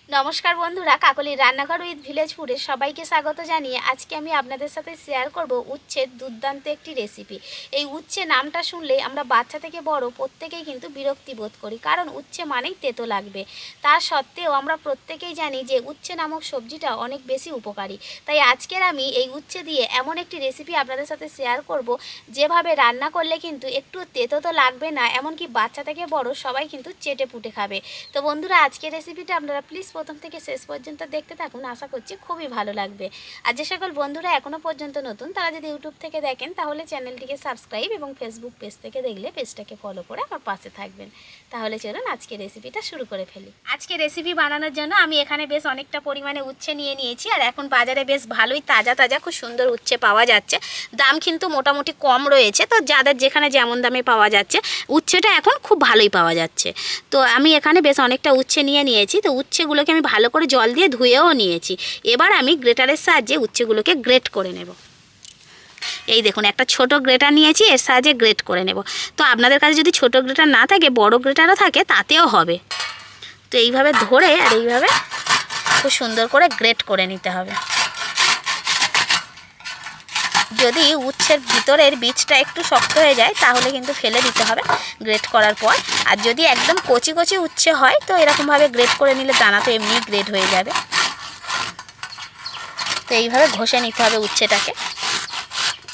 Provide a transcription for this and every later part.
নমস্কার বন্ধুরা, কাকলির রান্নাঘর উইথ ভিলেজ ফুডে সবাইকে স্বাগত জানিয়ে আজকে আমি আপনাদের সাথে শেয়ার করব উচ্ছের দুর্দান্ত একটি রেসিপি। এই উচ্ছে নামটা শুনলেই আমরা বাচ্চা থেকে বড় প্রত্যেকেই কিন্তু বিরক্তি বোধ করি, কারণ উচ্ছে মানেই তেতো লাগবে। তার সত্ত্বেও আমরা প্রত্যেকেই জানি যে উচ্ছে নামক সবজিটা অনেক বেশি উপকারী। তাই আজকের আমি এই উচ্ছে দিয়ে এমন একটি রেসিপি আপনাদের সাথে শেয়ার করব, যেভাবে রান্না করলে কিন্তু একটু তেতো তো লাগবে না, এমনকি বাচ্চা থেকে বড় সবাই কিন্তু চেটে পুটে খাবে। তো বন্ধুরা, আজকের রেসিপিটা আপনারা প্লিজ প্রথম থেকে শেষ পর্যন্ত দেখতে থাকুন, আশা করছি খুবই ভালো লাগবে। আর যে সকল বন্ধুরা এখনও পর্যন্ত নতুন, তারা যদি ইউটিউব থেকে দেখেন তাহলে চ্যানেলটিকে সাবস্ক্রাইব এবং ফেসবুক পেজ থেকে দেখলে পেজটাকে ফলো করে আমার পাশে থাকবেন। তাহলে চলুন আজকে রেসিপিটা শুরু করে ফেলি। আজকে রেসিপি বানানোর জন্য আমি এখানে বেশ অনেকটা পরিমাণে উচ্ছে নিয়ে নিয়েছি, আর এখন বাজারে বেশ ভালোই তাজা তাজা খুব সুন্দর উচ্ছে পাওয়া যাচ্ছে। দাম কিন্তু মোটামুটি কম রয়েছে, তো যাদের যেখানে যেমন দামে পাওয়া যাচ্ছে উচ্ছেটা এখন খুব ভালোই পাওয়া যাচ্ছে। তো আমি এখানে বেশ অনেকটা উচ্ছে নিয়েছি। তো উচ্ছেগুলোকে আমি ভালো করে জল দিয়ে ধুয়েও নিয়েছি। এবার আমি গ্রেটারের সাহায্যে উচ্ছেগুলোকে গ্রেট করে নেব। এই দেখুন, একটা ছোট গ্রেটার নিয়েছি, এর সাহায্যে গ্রেট করে নেব। তো আপনাদের কাছে যদি ছোট গ্রেটার না থাকে, বড় গ্রেটারও থাকে, তাতেও হবে। তো এইভাবে ধরে আর এইভাবে খুব সুন্দর করে গ্রেট করে নিতে হবে। যদি উচ্ছের ভিতরের বীজটা একটু শক্ত হয়ে যায় তাহলে কিন্তু ফেলে দিতে হবে গ্রেট করার পর। আর যদি একদম কচি কচি উচ্ছে হয় তো এরকমভাবে গ্রেট করে নিলে দানা তো এমনি গ্রেট হয়ে যাবে। তো এইভাবে ঘষে নিতে হবে উচ্ছেটাকে।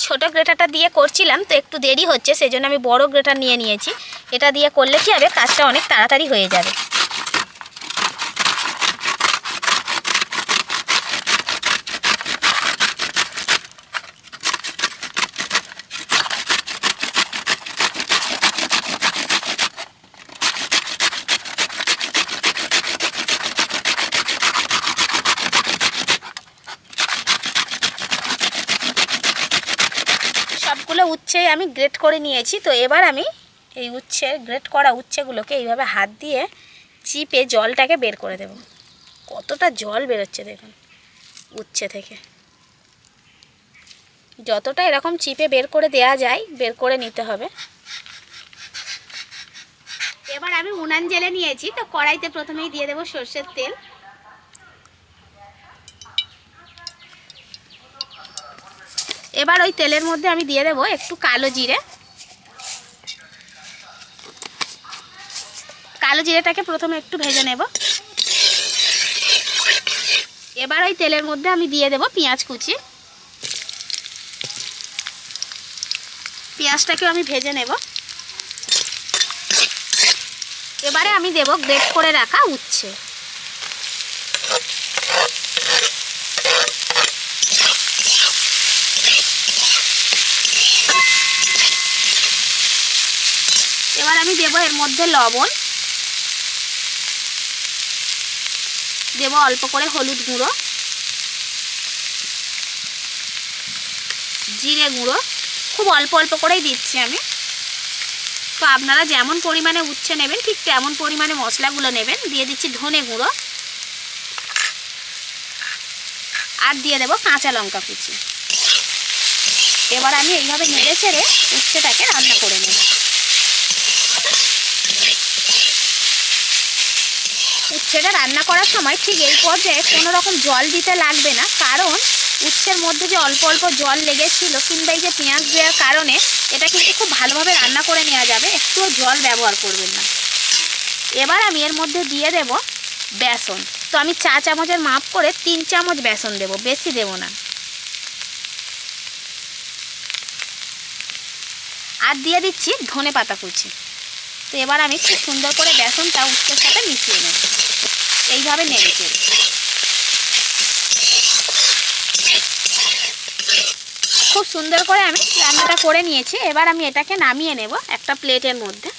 ছোট গ্রেটারটা দিয়ে করছিলাম তো একটু দেরি হচ্ছে, সেই জন্য আমি বড় গ্রেটার নিয়েছি। এটা দিয়ে করলে কি হবে, কাজটা অনেক তাড়াতাড়ি হয়ে যাবে। সবগুলো উচ্ছে আমি গ্রেট করে নিয়েছি। তো এবার আমি এই গ্রেট করা উচ্ছেগুলোকে এইভাবে হাত দিয়ে চিপে জলটাকে বের করে দেব। কতটা জল বেরোচ্ছে দেখুন উচ্ছে থেকে। যতটা এরকম চিপে বের করে দেয়া যায় বের করে নিতে হবে। এবার আমি উনান জেলে নিয়েছি, তো কড়াইতে প্রথমেই দিয়ে দেব সরষের তেল। এবার ওই তেলের মধ্যে আমি দিয়ে দেব একটু কালো জিরে। কালো জিরেটাকে প্রথমে একটু ভেজে নেব। এবার ওই তেলের মধ্যে আমি দিয়ে দেব পেঁয়াজ কুচি। পেঁয়াজটাকেও আমি ভেজে নেব। এবারে আমি দেব গ্রেট করে রাখা উচ্ছে। এবার আমি দেব এর মধ্যে লবণ, দেব অল্প করে হলুদ গুঁড়ো, জিরে গুঁড়ো, খুব অল্প অল্প করেই দিচ্ছি আমি। তো আপনারা যেমন পরিমাণে উচ্ছে নেবেন ঠিক তেমন পরিমাণে মশলাগুলো নেবেন। দিয়ে দিচ্ছি ধনে গুঁড়ো, আর দিয়ে দেব কাঁচা লঙ্কা কুচি। এবার আমি এইভাবে নেড়ে চেড়ে উচ্ছেটাকে রান্না করে নেব। উচ্ছেটা রান্না করার সময় ঠিক এই পর্যায়ে কোনো রকম জল দিতে লাগবে না, কারণ উচ্ছের মধ্যে যে অল্প অল্প জল লেগেছিল কিংবা এই যে পেঁয়াজ দেওয়ার কারণে এটা কিন্তু খুব ভালোভাবে রান্না করে নেওয়া যাবে, একটুও জল ব্যবহার করবেন না। এবার আমি এর মধ্যে দিয়ে দেব বেসন। তো আমি 4 চামচের মাপ করে 3 চামচ বেসন দেব, বেশি দেব না। আর দিয়ে দিচ্ছি ধনে পাতা কুচি। তো এবার আমি খুব সুন্দর করে বেসনটা উচ্ছের সাথে মিশিয়ে নেব, এইভাবে নেড়ে চেড়ে। খুব সুন্দর করে আমি রান্নাটা করে নিয়েছি। এবার আমি এটাকে নামিয়ে নেব একটা প্লেটের মধ্যে।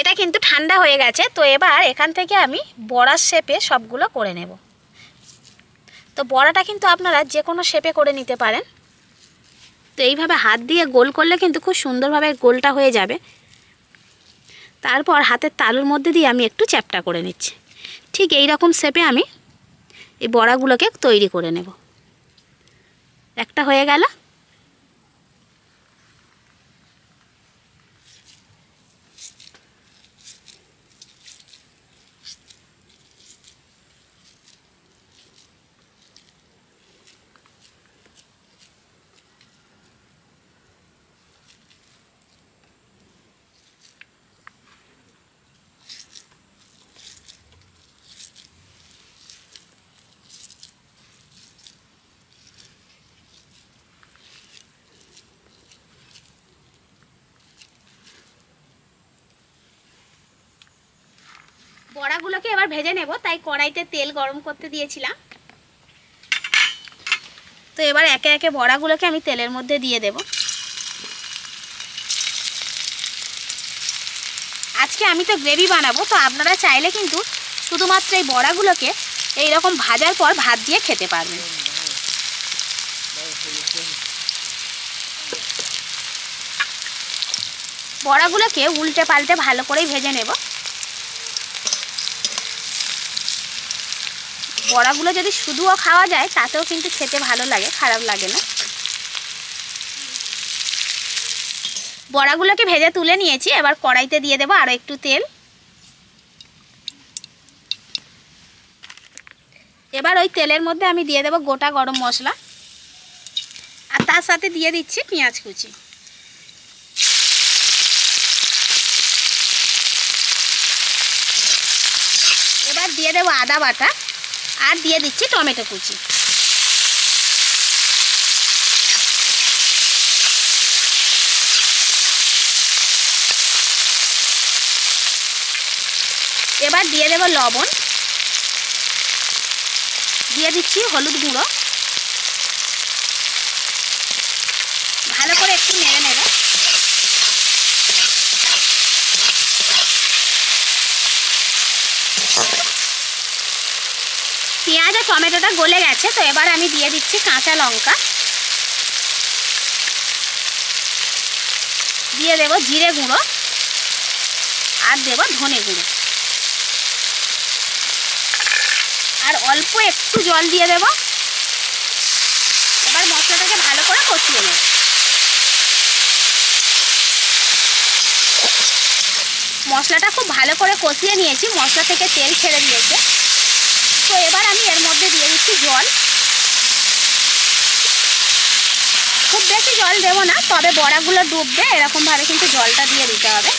এটা কিন্তু ঠান্ডা হয়ে গেছে। তো এবার এখান থেকে আমি বড়ার শেপে সবগুলো করে নেব। তো বড়াটা কিন্তু আপনারা যে কোনো শেপে করে নিতে পারেন। তো এইভাবে হাত দিয়ে গোল করলে কিন্তু খুব সুন্দরভাবে গোলটা হয়ে যাবে। তারপর হাতের তালুর মধ্যে দিয়ে আমি একটু চ্যাপ্টা করে নিচ্ছি। ঠিক এই রকম শেপে আমি এই বড়াগুলোকে তৈরি করে নেব। একটা হয়ে গেল। বড়াগুলোকে এবার ভেজে নেব, তাই কড়াইতে তেল গরম করতে দিয়েছিলাম। তো এবার একে একে বড়াগুলোকে আমি তেলের মধ্যে দিয়ে দেব। আজকে আমি তো গ্রেভি বানাবো, তো আপনারা চাইলে কিন্তু শুধুমাত্র এই বড়াগুলোকে এইরকম ভাজার পর ভাত দিয়ে খেতে পারবেন। বড়াগুলোকে উল্টে পাল্টে ভালো করেই ভেজে নেব। বড়াগুলো যদি শুধুও খাওয়া যায় তাতেও কিন্তু খেতে ভালো লাগে, খারাপ লাগে না। বড়াগুলোকে ভেজে তুলে নিয়েছি, এবার কড়াইতে দিয়ে দেবো আরও একটু তেল। এবার ওই তেলের মধ্যে আমি দিয়ে দেবো গোটা গরম মশলা, আর তার সাথে দিয়ে দিচ্ছি পেঁয়াজ কুচি। এবার দিয়ে দেবো আদা বাটা, আর দিয়ে দিচ্ছি টমেটো কুচি। এবার দিয়ে দেবো লবণ, দিয়ে দিচ্ছি হলুদ গুঁড়ো। ভালো করে একটু নেড়ে নেব। পেঁয়াজ আর টমেটোটা গলে গেছে, তো এবার আমি দিয়ে দিচ্ছি কাঁচা লঙ্কা, দিয়ে দেব জিরে গুঁড়ো, আর দেব ধনে গুঁড়ো, আর অল্প একটু জল দিয়ে দেব। এবার মশলাটাকে ভালো করে কষিয়ে নেব। মশলাটা খুব ভালো করে কষিয়ে নিয়েছি, মশলা থেকে তেল ছেড়ে দিয়েছে। তো এবার আমি এর মধ্যে দিয়ে দিচ্ছি জল। খুব বেশি জল দেব না, তবে বড়াগুলো ডুববে এরকমভাবে কিন্তু জলটা দিয়ে দিতে হবে।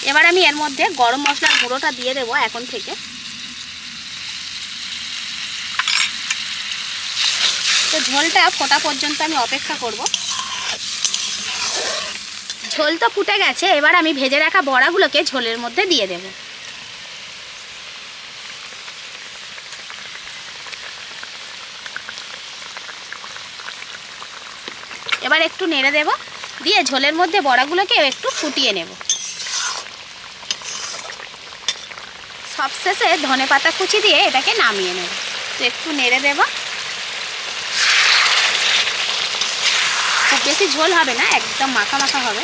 এবার আমি এর মধ্যে গরম মশলার গুঁড়োটা দিয়ে দেবো এখন থেকে। তো ঝোলটা ফোটা পর্যন্ত আমি অপেক্ষা করব। ঝোল তো ফুটে গেছে, এবার আমি ভেজে রাখা বড়াগুলোকে ঝোলের মধ্যে দিয়ে দেব। এবার একটু নেড়ে দেব, দিয়ে ঝোলের মধ্যে বড়াগুলোকে একটু ফুটিয়ে নেব। সবশেষে ধনেপাতা কুচি দিয়ে এটাকে নামিয়ে নেব। তো একটু নেড়ে দেব। খুব বেশি ঝোল হবে না, একদম মাখা মাখা হবে।